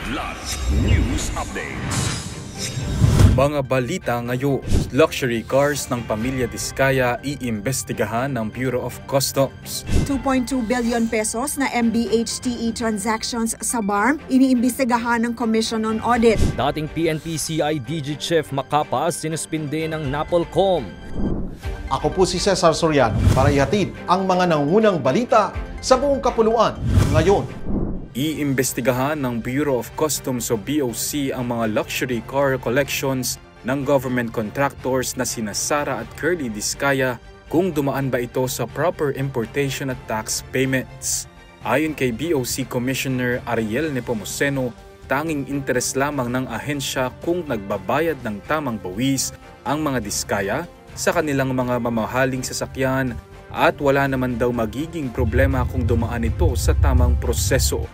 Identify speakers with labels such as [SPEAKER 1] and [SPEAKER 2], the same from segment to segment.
[SPEAKER 1] Kidlat News Updates.
[SPEAKER 2] Mga balita ngayon, luxury cars ng pamilya Diskaya iimbestigahan ng Bureau of Customs.
[SPEAKER 3] 2.2 billion pesos na MBHTE transactions sa BARM iniimbestigahan ng Commission on Audit.
[SPEAKER 4] Dating PNP CIDG Chief Macapas sinuspinde ng NAPOLCOM.
[SPEAKER 5] Ako po si Cesar Soriano para ihatid ang mga nangungunang balita sa buong kapuluan ngayon.
[SPEAKER 2] Iimbestigahan ng Bureau of Customs o BOC ang mga luxury car collections ng government contractors na sina Sara at Curly Diskaya kung dumaan ba ito sa proper importation at tax payments. Ayon kay BOC Commissioner Ariel Nepomuceno, tanging interes lamang ng ahensya kung nagbabayad ng tamang bawis ang mga Diskaya sa kanilang mga mamahaling sasakyan at wala naman daw magiging problema kung dumaan ito sa tamang proseso.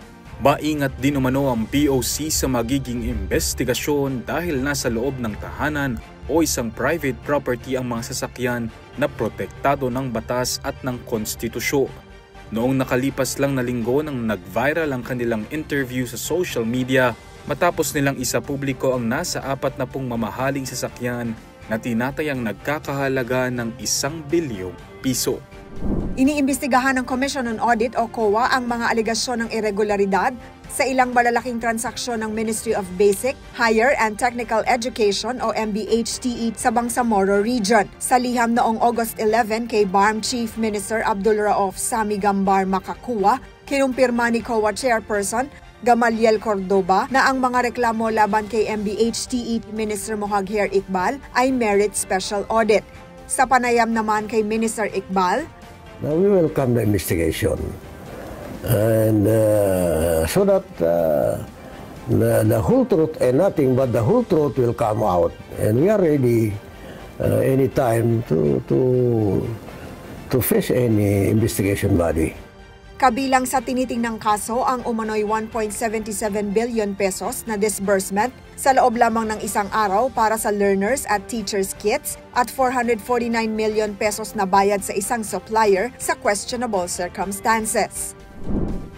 [SPEAKER 2] Maingat din umano ang BOC sa magiging investigasyon dahil nasa loob ng tahanan o isang private property ang mga sasakyan na protektado ng batas at ng konstitusyon. Noong nakalipas lang na linggo nang nag-viral ang kanilang interview sa social media matapos nilang isapubliko ang nasa 40 mamahaling sasakyan na tinatayang nagkakahalaga ng 1 bilyong piso.
[SPEAKER 3] Iniimbestigahan ng Commission on Audit o COA ang mga alegasyon ng irregularidad sa ilang malalaking transaksyon ng Ministry of Basic, Higher and Technical Education o MBHTE sa Bangsamoro Region. Sa liham noong August 11 kay BARM Chief Minister Abdul Rauf Sami Gambar Makakua, kinumpirma ni COA Chairperson Gamaliel Cordoba na ang mga reklamo laban kay MBHTE Minister Mohagher Iqbal ay merit special audit. Sa panayam naman kay Minister Iqbal,
[SPEAKER 6] now we welcome the investigation and so that the whole truth and nothing but the whole truth will come out, and we are ready anytime to face any investigation body.
[SPEAKER 3] Kabilang sa tinitingnang kaso ang umano'y 1.77 billion pesos na disbursement sa loob lamang ng isang araw para sa learners at teachers kits at 449 million pesos na bayad sa isang supplier sa questionable circumstances.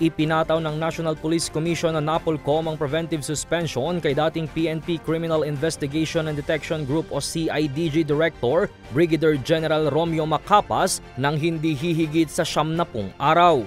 [SPEAKER 4] Ipinataw ng National Police Commission na NAPOLCOM ang preventive suspension kay dating PNP Criminal Investigation and Detection Group o CIDG Director Brigadier General Romeo Macapas nang hindi hihigit sa 70 araw.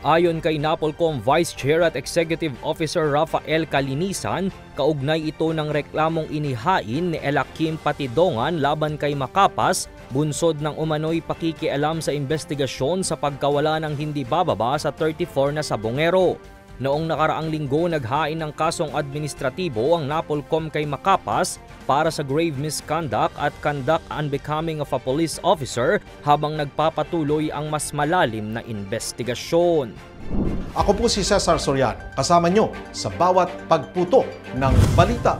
[SPEAKER 4] Ayon kay NAPOLCOM Vice Chair at Executive Officer Rafael Kalinisan, kaugnay ito ng reklamong inihain ni Elakim Patidongan laban kay Macapas, bunsod ng umano'y pakikialam sa investigasyon sa pagkawala ng hindi bababa sa 34 na sabongero. Noong nakaraang linggo, naghain ng kasong administratibo ang NAPOLCOM kay Macapas para sa grave misconduct at conduct unbecoming of a police officer habang nagpapatuloy ang mas malalim na investigasyon.
[SPEAKER 5] Ako po si Cesar Soriano, kasama nyo sa bawat pagputo ng balita.